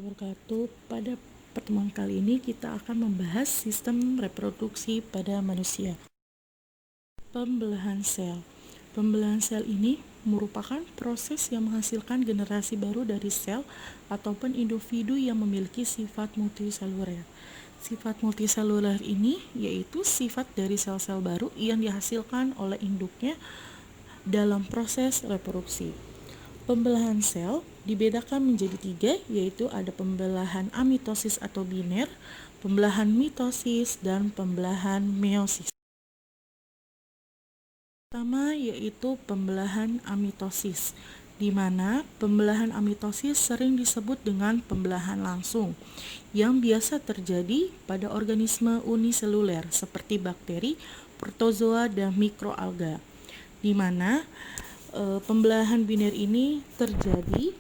wabarakatuh. Pada pertemuan kali ini kita akan membahas sistem reproduksi pada manusia. Pembelahan sel. Pembelahan sel ini merupakan proses yang menghasilkan generasi baru dari sel ataupun individu yang memiliki sifat multiseluler. Sifat multiseluler ini yaitu sifat dari sel-sel baru yang dihasilkan oleh induknya dalam proses reproduksi. Pembelahan sel dibedakan menjadi 3, yaitu ada pembelahan amitosis atau biner, pembelahan mitosis, dan pembelahan meiosis. Pertama yaitu pembelahan amitosis, di mana pembelahan amitosis sering disebut dengan pembelahan langsung, yang biasa terjadi pada organisme uniseluler seperti bakteri, protozoa, dan mikroalga, di mana pembelahan biner ini terjadi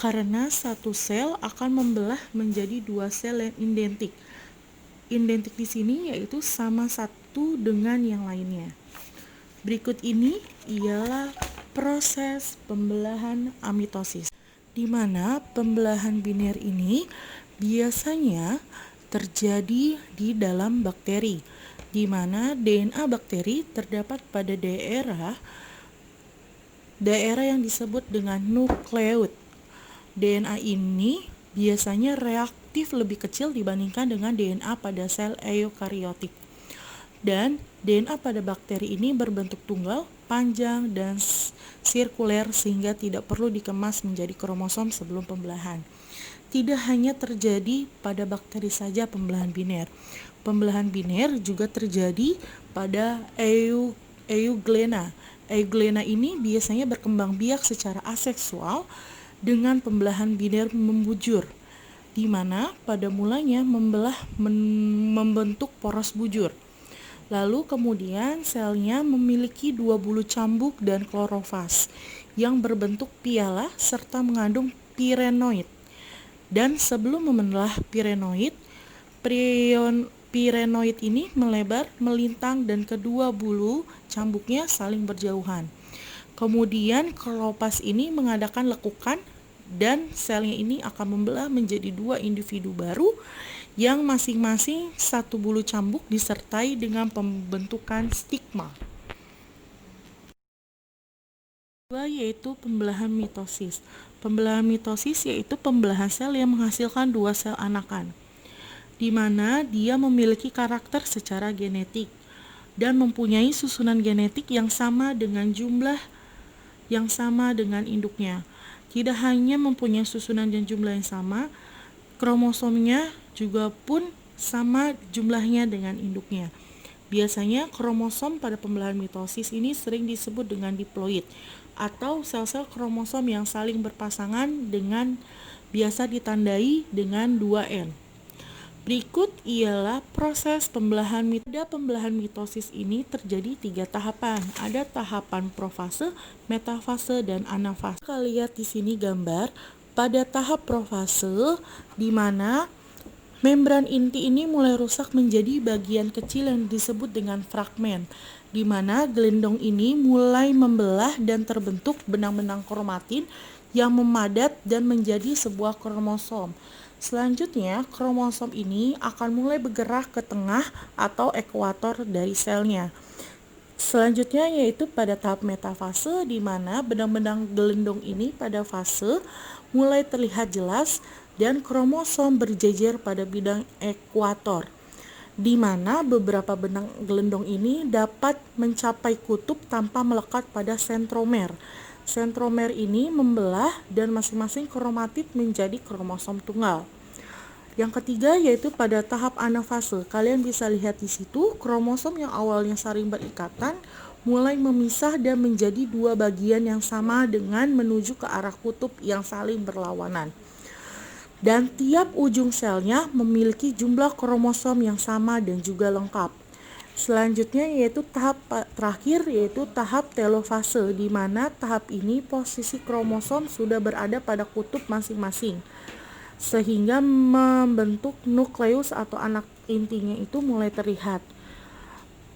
karena satu sel akan membelah menjadi 2 sel yang identik. Identik di sini yaitu sama satu dengan yang lainnya. Berikut ini ialah proses pembelahan amitosis, di mana pembelahan biner ini biasanya terjadi di dalam bakteri, di mana DNA bakteri terdapat pada daerah yang disebut dengan nukleus. DNA ini biasanya reaktif lebih kecil dibandingkan dengan DNA pada sel eukariotik. Dan DNA pada bakteri ini berbentuk tunggal, panjang, dan sirkuler sehingga tidak perlu dikemas menjadi kromosom sebelum pembelahan. Tidak hanya terjadi pada bakteri saja pembelahan biner. Pembelahan biner juga terjadi pada euglena. Euglena ini biasanya berkembang biak secara aseksual dengan pembelahan biner membujur, di mana pada mulanya membentuk poros bujur. Lalu kemudian selnya memiliki 2 bulu cambuk dan klorofas yang berbentuk piala serta mengandung pirenoid. Dan sebelum membelah pirenoid ini melebar, melintang, dan kedua bulu cambuknya saling berjauhan. Kemudian klopas ini mengadakan lekukan dan selnya ini akan membelah menjadi 2 individu baru yang masing-masing satu bulu cambuk disertai dengan pembentukan stigma. Kedua yaitu pembelahan mitosis. Pembelahan mitosis yaitu pembelahan sel yang menghasilkan 2 sel anakan, di mana dia memiliki karakter secara genetik dan mempunyai susunan genetik yang sama dengan jumlah yang sama dengan induknya. Tidak hanya mempunyai susunan dan jumlah yang sama, kromosomnya juga pun sama jumlahnya dengan induknya. Biasanya kromosom pada pembelahan mitosis ini sering disebut dengan diploid atau sel-sel kromosom yang saling berpasangan dengan biasa ditandai dengan 2N. Berikut ialah proses pembelahan mitosis. Pada pembelahan mitosis ini terjadi 3 tahapan. Ada tahapan profase, metafase, dan anafase. Kita lihat di sini gambar pada tahap profase, di mana membran inti ini mulai rusak menjadi bagian kecil yang disebut dengan fragmen, di mana gelendong ini mulai membelah dan terbentuk benang-benang kromatin yang memadat dan menjadi sebuah kromosom. Selanjutnya, kromosom ini akan mulai bergerak ke tengah atau ekuator dari selnya. Selanjutnya yaitu pada tahap metafase, di mana benang-benang gelendong ini pada fase mulai terlihat jelas dan kromosom berjejer pada bidang ekuator, di mana beberapa benang gelendong ini dapat mencapai kutub tanpa melekat pada sentromer. Sentromer ini membelah dan masing-masing kromatid menjadi kromosom tunggal. Yang ketiga yaitu pada tahap anafase. Kalian bisa lihat di situ kromosom yang awalnya saling berikatan mulai memisah dan menjadi 2 bagian yang sama dengan menuju ke arah kutub yang saling berlawanan. Dan tiap ujung selnya memiliki jumlah kromosom yang sama dan juga lengkap. Selanjutnya yaitu tahap terakhir yaitu tahap telofase, di mana tahap ini posisi kromosom sudah berada pada kutub masing-masing, sehingga membentuk nukleus atau anak intinya itu mulai terlihat.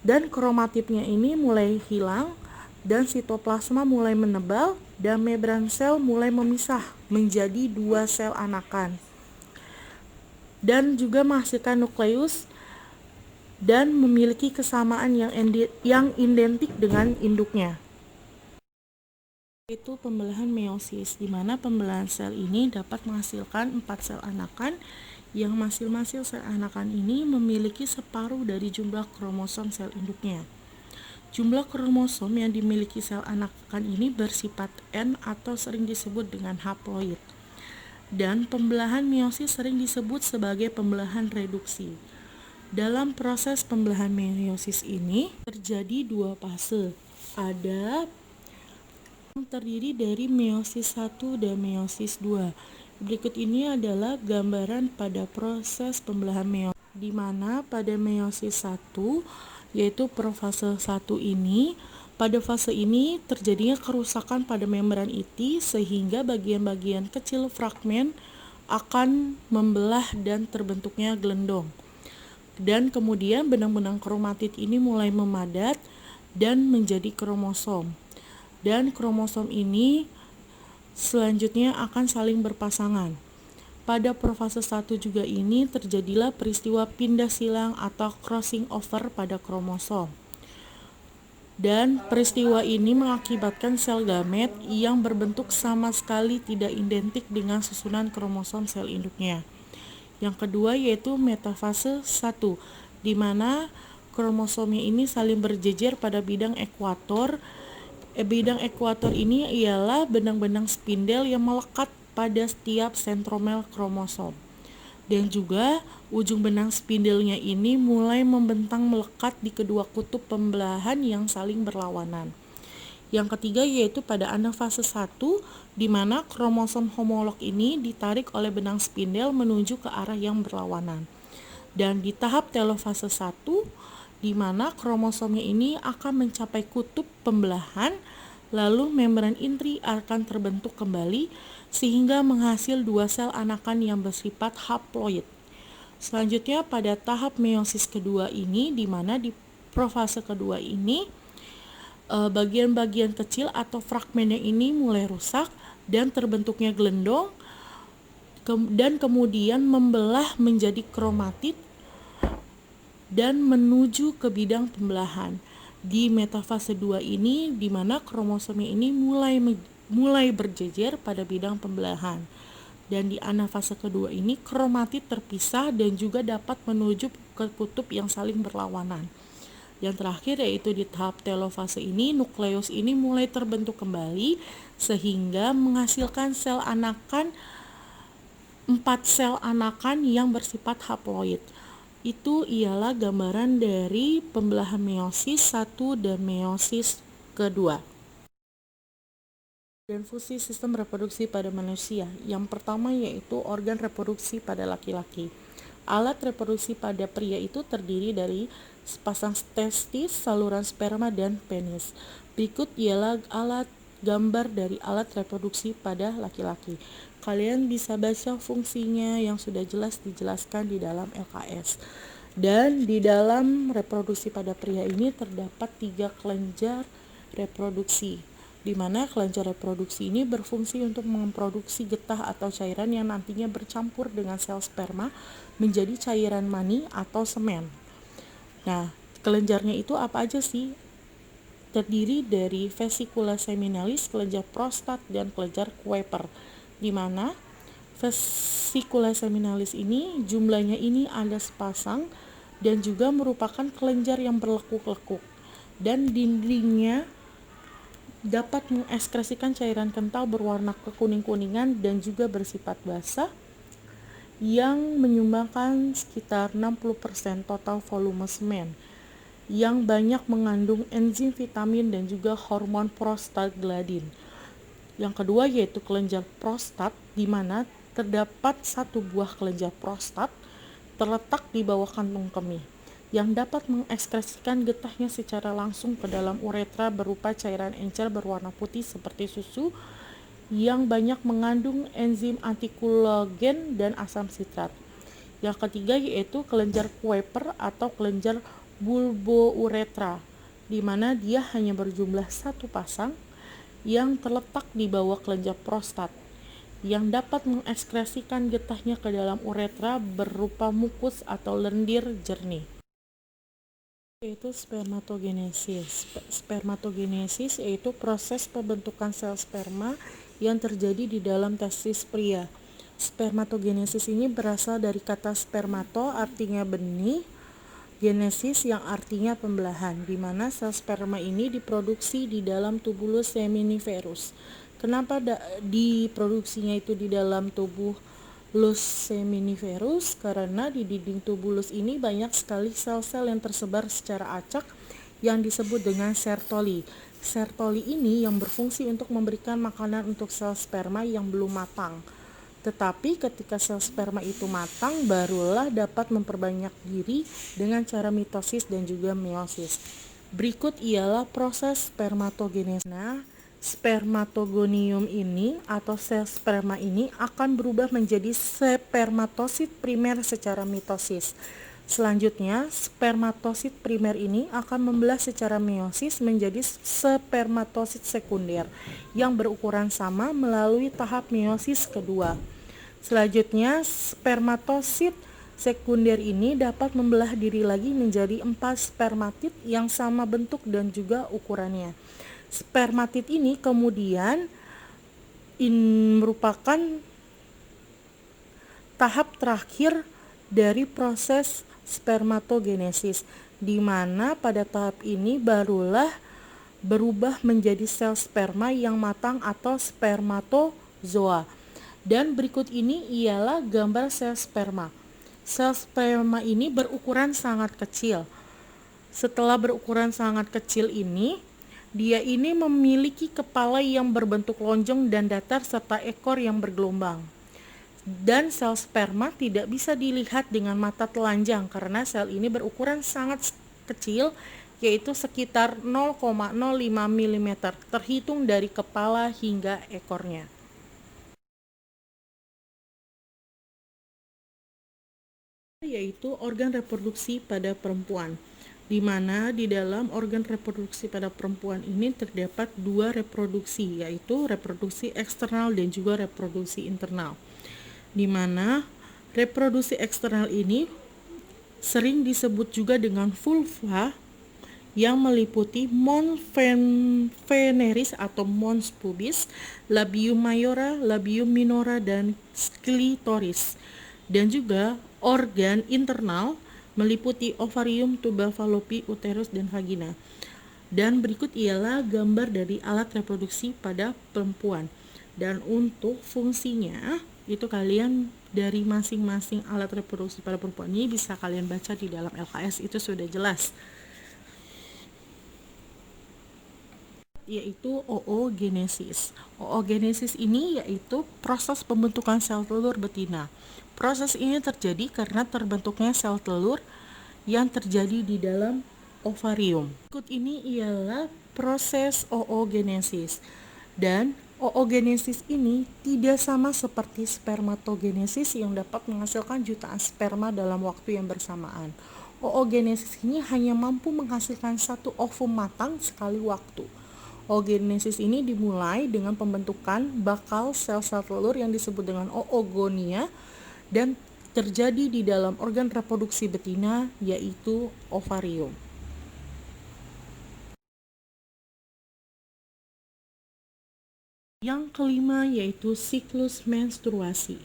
Dan kromatidnya ini mulai hilang dan sitoplasma mulai menebal dan membran sel mulai memisah menjadi 2 sel anakan. dan juga menghasilkan nukleus dan memiliki kesamaan yang identik dengan induknya. Itu pembelahan meiosis, di mana pembelahan sel ini dapat menghasilkan 4 sel anakan yang masing-masing sel anakan ini memiliki separuh dari jumlah kromosom sel induknya. Jumlah kromosom yang dimiliki sel anakan ini bersifat N atau sering disebut dengan haploid. Dan pembelahan meiosis sering disebut sebagai pembelahan reduksi. Dalam proses pembelahan meiosis ini terjadi 2 fase. Ada yang terdiri dari meiosis 1 dan meiosis 2. Berikut ini adalah gambaran pada proses pembelahan meiosis, di mana pada meiosis 1 yaitu profase 1 ini, pada fase ini terjadinya kerusakan pada membran inti sehingga bagian-bagian kecil fragmen akan membelah dan terbentuknya gelendong. Dan kemudian benang-benang kromatid ini mulai memadat dan menjadi kromosom. Dan kromosom ini selanjutnya akan saling berpasangan. Pada profase 1 juga ini terjadilah peristiwa pindah silang atau crossing over pada kromosom. Dan peristiwa ini mengakibatkan sel gamet yang berbentuk sama sekali tidak identik dengan susunan kromosom sel induknya. Yang kedua yaitu metafase 1, di mana kromosomnya ini saling berjejer pada bidang ekuator. Bidang ekuator ini ialah benang-benang spindel yang melekat pada setiap sentromel kromosom. Dan juga ujung benang spindelnya ini mulai membentang melekat di kedua kutub pembelahan yang saling berlawanan. Yang ketiga yaitu pada anafase 1, di mana kromosom homolog ini ditarik oleh benang spindel menuju ke arah yang berlawanan. Dan di tahap telofase 1, di mana kromosomnya ini akan mencapai kutub pembelahan, lalu membran inti akan terbentuk kembali sehingga menghasil 2 sel anakan yang bersifat haploid. Selanjutnya pada tahap meiosis kedua ini, di mana di profase kedua ini bagian-bagian kecil atau fragmennya ini mulai rusak dan terbentuknya gelendong dan kemudian membelah menjadi kromatid dan menuju ke bidang pembelahan. Di metafase 2 ini, di mana kromosomnya ini mulai berjejer pada bidang pembelahan. Dan di anafase kedua ini, kromatid terpisah dan juga dapat menuju ke kutub yang saling berlawanan. Yang terakhir yaitu di tahap telofase ini, nukleus ini mulai terbentuk kembali sehingga menghasilkan sel anakan, 4 sel anakan yang bersifat haploid. Itu ialah gambaran dari pembelahan meiosis 1 dan meiosis kedua. Dan fungsi sistem reproduksi pada manusia. Yang pertama yaitu organ reproduksi pada laki-laki. Alat reproduksi pada pria itu terdiri dari sepasang testis, saluran sperma, dan penis. Berikut ialah gambar dari alat reproduksi pada laki-laki. Kalian bisa baca fungsinya yang sudah jelas dijelaskan di dalam LKS. Dan di dalam reproduksi pada pria ini terdapat 3 kelenjar reproduksi, di mana kelenjar reproduksi ini berfungsi untuk memproduksi getah atau cairan yang nantinya bercampur dengan sel sperma menjadi cairan mani atau semen. Nah, kelenjarnya itu apa aja sih? Terdiri dari vesicula seminalis, kelenjar prostat, dan kelenjar Kuiper, di mana vesicula seminalis ini jumlahnya ini ada sepasang dan juga merupakan kelenjar yang berlekuk-lekuk dan dindingnya dapat mengekskresikan cairan kental berwarna kekuning-kuningan dan juga bersifat basah yang menyumbangkan sekitar 60% total volume semen, yang banyak mengandung enzim, vitamin, dan juga hormon prostaglandin. Yang kedua yaitu kelenjar prostat, di mana terdapat 1 buah kelenjar prostat terletak di bawah kantung kemih yang dapat mengekskresikan getahnya secara langsung ke dalam uretra berupa cairan encer berwarna putih seperti susu yang banyak mengandung enzim antikolagen dan asam sitrat. Yang ketiga yaitu kelenjar Kuiper atau kelenjar bulbouretra, di mana dia hanya berjumlah 1 pasang yang terletak di bawah kelenjar prostat, yang dapat mengekskresikan getahnya ke dalam uretra berupa mukus atau lendir jernih. Yaitu spermatogenesis. Spermatogenesis yaitu proses pembentukan sel sperma yang terjadi di dalam testis pria. Spermatogenesis ini berasal dari kata spermato artinya benih, genesis yang artinya pembelahan, di mana sel sperma ini diproduksi di dalam tubulus seminiferus. Kenapa diproduksinya itu di dalam tubulus seminiferus? Karena di dinding tubulus ini banyak sekali sel-sel yang tersebar secara acak yang disebut dengan sertoli. Sertoli ini yang berfungsi untuk memberikan makanan untuk sel sperma yang belum matang. Tetapi ketika sel sperma itu matang, barulah dapat memperbanyak diri dengan cara mitosis dan juga meiosis. Berikut ialah proses spermatogenesis. Nah, spermatogonium ini atau sel sperma ini akan berubah menjadi spermatosit primer secara mitosis. Selanjutnya, spermatosit primer ini akan membelah secara meiosis menjadi spermatosit sekunder yang berukuran sama melalui tahap meiosis kedua. Selanjutnya, spermatosit sekunder ini dapat membelah diri lagi menjadi 4 spermatid yang sama bentuk dan juga ukurannya. Spermatid ini kemudian merupakan tahap terakhir dari proses spermatogenesis, di mana pada tahap ini barulah berubah menjadi sel sperma yang matang atau spermatozoa. Dan berikut ini ialah gambar sel sperma. Sel sperma ini berukuran sangat kecil. Setelah berukuran sangat kecil ini, dia ini memiliki kepala yang berbentuk lonjong dan datar serta ekor yang bergelombang. Dan sel sperma tidak bisa dilihat dengan mata telanjang karena sel ini berukuran sangat kecil, yaitu sekitar 0,05 mm terhitung dari kepala hingga ekornya. Yaitu organ reproduksi pada perempuan, di mana di dalam organ reproduksi pada perempuan ini terdapat 2 reproduksi, yaitu reproduksi eksternal dan juga reproduksi internal, di mana reproduksi eksternal ini sering disebut juga dengan vulva yang meliputi mons veneris atau mons pubis, labium majora, labium minora, dan clitoris. Dan juga organ internal meliputi ovarium, tubal fallopi, uterus, dan vagina. Dan berikut ialah gambar dari alat reproduksi pada perempuan. Dan untuk fungsinya itu kalian dari masing-masing alat reproduksi pada perempuan ini bisa kalian baca di dalam LKS, itu sudah jelas. Yaitu oogenesis. Oogenesis ini yaitu proses pembentukan sel telur betina. Proses ini terjadi karena terbentuknya sel telur yang terjadi di dalam ovarium. Berikut ini ialah proses oogenesis. Dan oogenesis ini tidak sama seperti spermatogenesis yang dapat menghasilkan jutaan sperma dalam waktu yang bersamaan. Oogenesis ini hanya mampu menghasilkan 1 ovum matang sekali waktu. Oogenesis ini dimulai dengan pembentukan bakal sel-sel telur yang disebut dengan oogonia dan terjadi di dalam organ reproduksi betina yaitu ovarium. Yang kelima yaitu siklus menstruasi.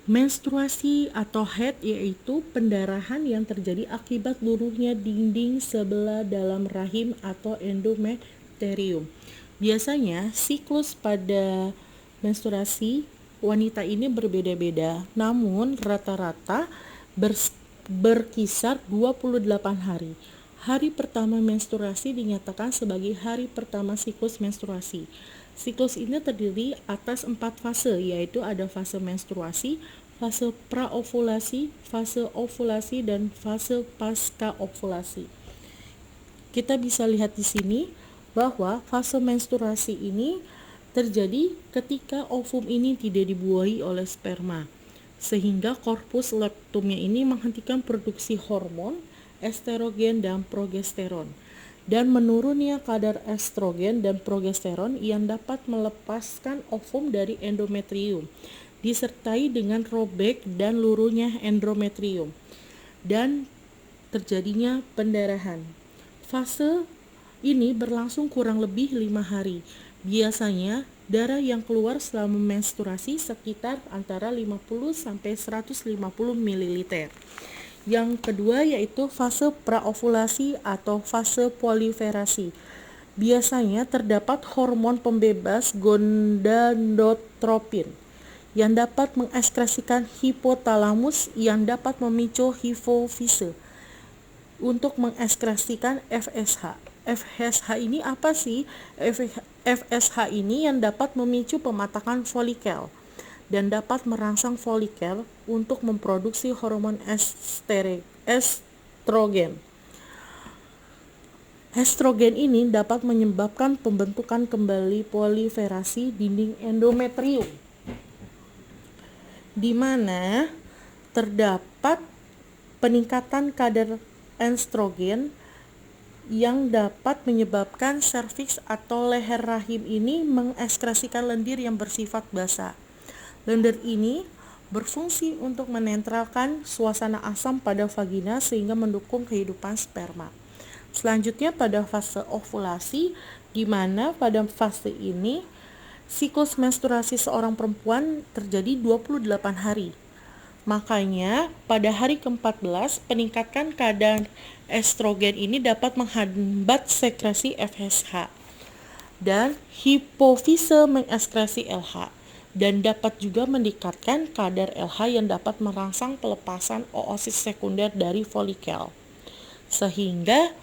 Menstruasi atau haid yaitu pendarahan yang terjadi akibat luruhnya dinding sebelah dalam rahim atau endometrium. Biasanya siklus pada menstruasi wanita ini berbeda-beda, namun rata-rata berkisar 28 hari. Hari pertama menstruasi dinyatakan sebagai hari pertama siklus menstruasi. Siklus ini terdiri atas 4 fase, yaitu ada fase menstruasi, fase praovulasi, fase ovulasi, dan fase pasca ovulasi. Kita bisa lihat di sini bahwa fase menstruasi ini terjadi ketika ovum ini tidak dibuahi oleh sperma, sehingga korpus leptumnya ini menghentikan produksi hormon, estrogen, dan progesteron. dan menurunnya kadar estrogen dan progesteron yang dapat melepaskan ovum dari endometrium, disertai dengan robek dan luruhnya endometrium, dan terjadinya pendarahan. Fase ini berlangsung kurang lebih 5 hari. Biasanya, darah yang keluar selama menstruasi sekitar antara 50 sampai 150 ml. Yang kedua yaitu fase praovulasi atau fase proliferasi. Biasanya terdapat hormon pembebas gonadotropin yang dapat mengekskresikan hipotalamus yang dapat memicu hipofise untuk mengekskresikan FSH. FSH ini apa sih? FSH ini yang dapat memicu pematakan folikel dan dapat merangsang folikel untuk memproduksi hormon estrogen. Estrogen ini dapat menyebabkan pembentukan kembali proliferasi dinding endometrium, di mana terdapat peningkatan kadar estrogen yang dapat menyebabkan serviks atau leher rahim ini mengekskresikan lendir yang bersifat basah. Lendir ini berfungsi untuk menetralkan suasana asam pada vagina sehingga mendukung kehidupan sperma. Selanjutnya pada fase ovulasi, di mana pada fase ini siklus menstruasi seorang perempuan terjadi 28 hari. Makanya pada hari ke-14 peningkatan kadar estrogen ini dapat menghambat sekresi FSH dan hipofise mengekskresi LH, dan dapat juga meningkatkan kadar LH yang dapat merangsang pelepasan oosit sekunder dari folikel sehingga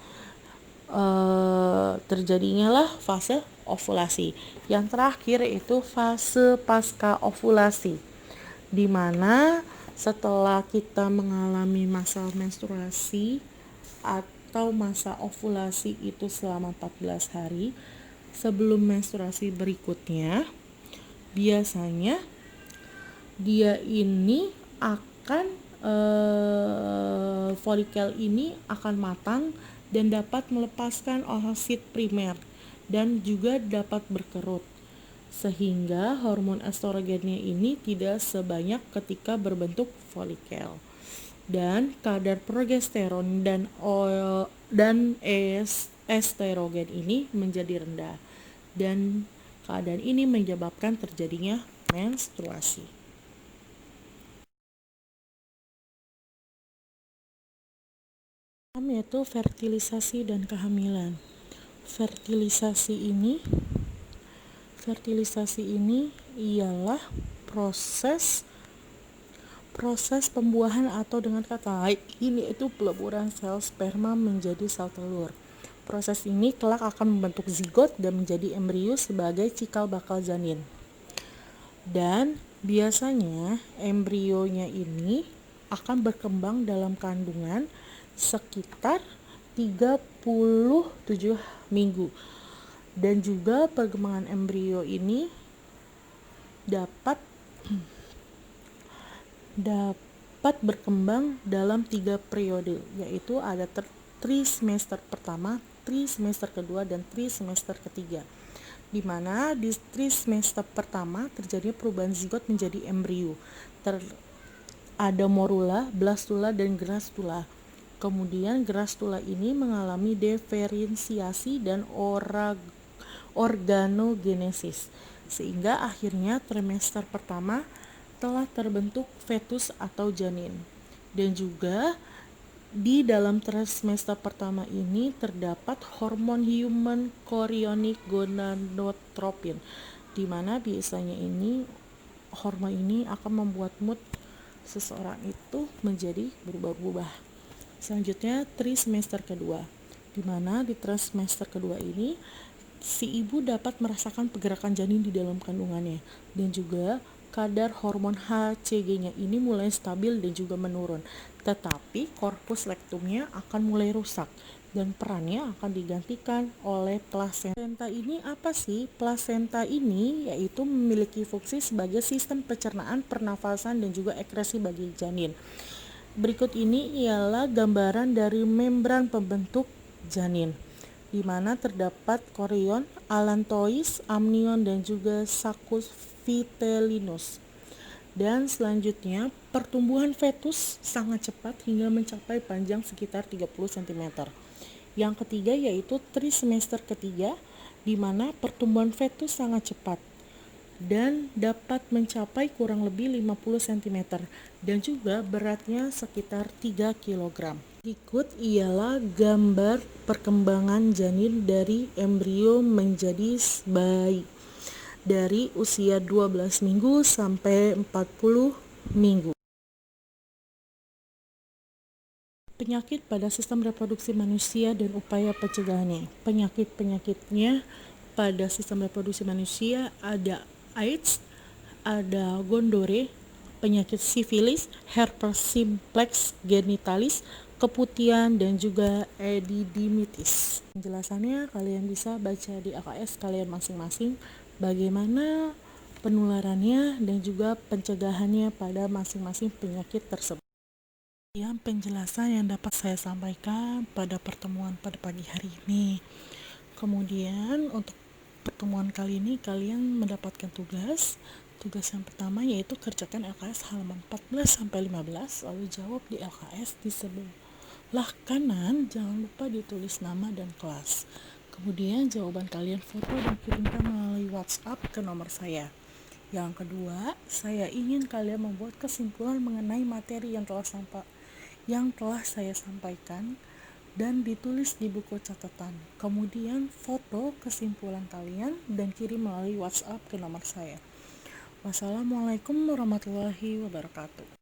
terjadinya lah fase ovulasi. Yang terakhir itu fase pasca ovulasi, di mana setelah kita mengalami masa menstruasi atau masa ovulasi itu selama 14 hari sebelum menstruasi berikutnya, biasanya dia ini akan folikel ini akan matang dan dapat melepaskan oosit primer dan juga dapat berkerut, sehingga hormon estrogennya ini tidak sebanyak ketika berbentuk folikel, dan kadar progesteron dan estrogen ini menjadi rendah, dan keadaan ini menyebabkan terjadinya menstruasi. Yaitu fertilisasi dan kehamilan. Fertilisasi ini ialah proses pembuahan, atau dengan kata lain ini itu peleburan sel sperma menjadi sel telur. Proses ini kelak akan membentuk zigot dan menjadi embrio sebagai cikal bakal janin. Dan biasanya embrionya ini akan berkembang dalam kandungan sekitar 37 minggu. Dan juga perkembangan embrio ini dapat berkembang dalam 3 periode, yaitu ada trimester pertama, trimester kedua, dan trimester ketiga. Di mana di trimester pertama terjadi perubahan zigot menjadi embrio. Ada morula, blastula, dan grastula. Kemudian grastula ini mengalami diferensiasi dan organogenesis, sehingga akhirnya trimester pertama telah terbentuk fetus atau janin. Dan juga di dalam trimester pertama ini terdapat hormon human chorionic gonadotropin, di mana biasanya ini hormon ini akan membuat mood seseorang itu menjadi berubah-ubah. Selanjutnya trimester kedua, di mana di trimester kedua ini si ibu dapat merasakan pergerakan janin di dalam kandungannya, dan juga kadar hormon HCG-nya ini mulai stabil dan juga menurun, tetapi korpus lektumnya akan mulai rusak dan perannya akan digantikan oleh plasenta. Plasenta ini apa sih? Plasenta ini yaitu memiliki fungsi sebagai sistem pencernaan, pernafasan, dan juga ekskresi bagi janin. Berikut ini ialah gambaran dari membran pembentuk janin. di mana terdapat chorion, allantois, amnion, dan juga Succus vitellinus. Dan selanjutnya, pertumbuhan fetus sangat cepat hingga mencapai panjang sekitar 30 cm. Yang ketiga yaitu trimester ketiga, di mana pertumbuhan fetus sangat cepat dan dapat mencapai kurang lebih 50 cm dan juga beratnya sekitar 3 kg. Berikut ialah gambar perkembangan janin dari embrio menjadi bayi dari usia 12 minggu sampai 40 minggu. Penyakit pada sistem reproduksi manusia dan upaya pencegahannya. Penyakit-penyakitnya pada sistem reproduksi manusia ada AIDS, ada gondore, penyakit sifilis, herpes simplex genitalis, keputihan, dan juga epididymitis. Penjelasannya kalian bisa baca di AKS kalian masing-masing bagaimana penularannya dan juga pencegahannya pada masing-masing penyakit tersebut. Yang penjelasan yang dapat saya sampaikan pada pertemuan pada pagi hari ini. Kemudian untuk pertemuan kali ini kalian mendapatkan tugas. Tugas yang pertama yaitu kerjakan LKS halaman 14 sampai 15, lalu jawab di LKS di sebelah kanan, jangan lupa ditulis nama dan kelas. Kemudian jawaban kalian foto dan kirimkan melalui WhatsApp ke nomor saya. Yang kedua, saya ingin kalian membuat kesimpulan mengenai materi yang telah saya sampaikan dan ditulis di buku catatan. Kemudian foto kesimpulan kalian dan kirim melalui WhatsApp ke nomor saya. Wassalamualaikum warahmatullahi wabarakatuh.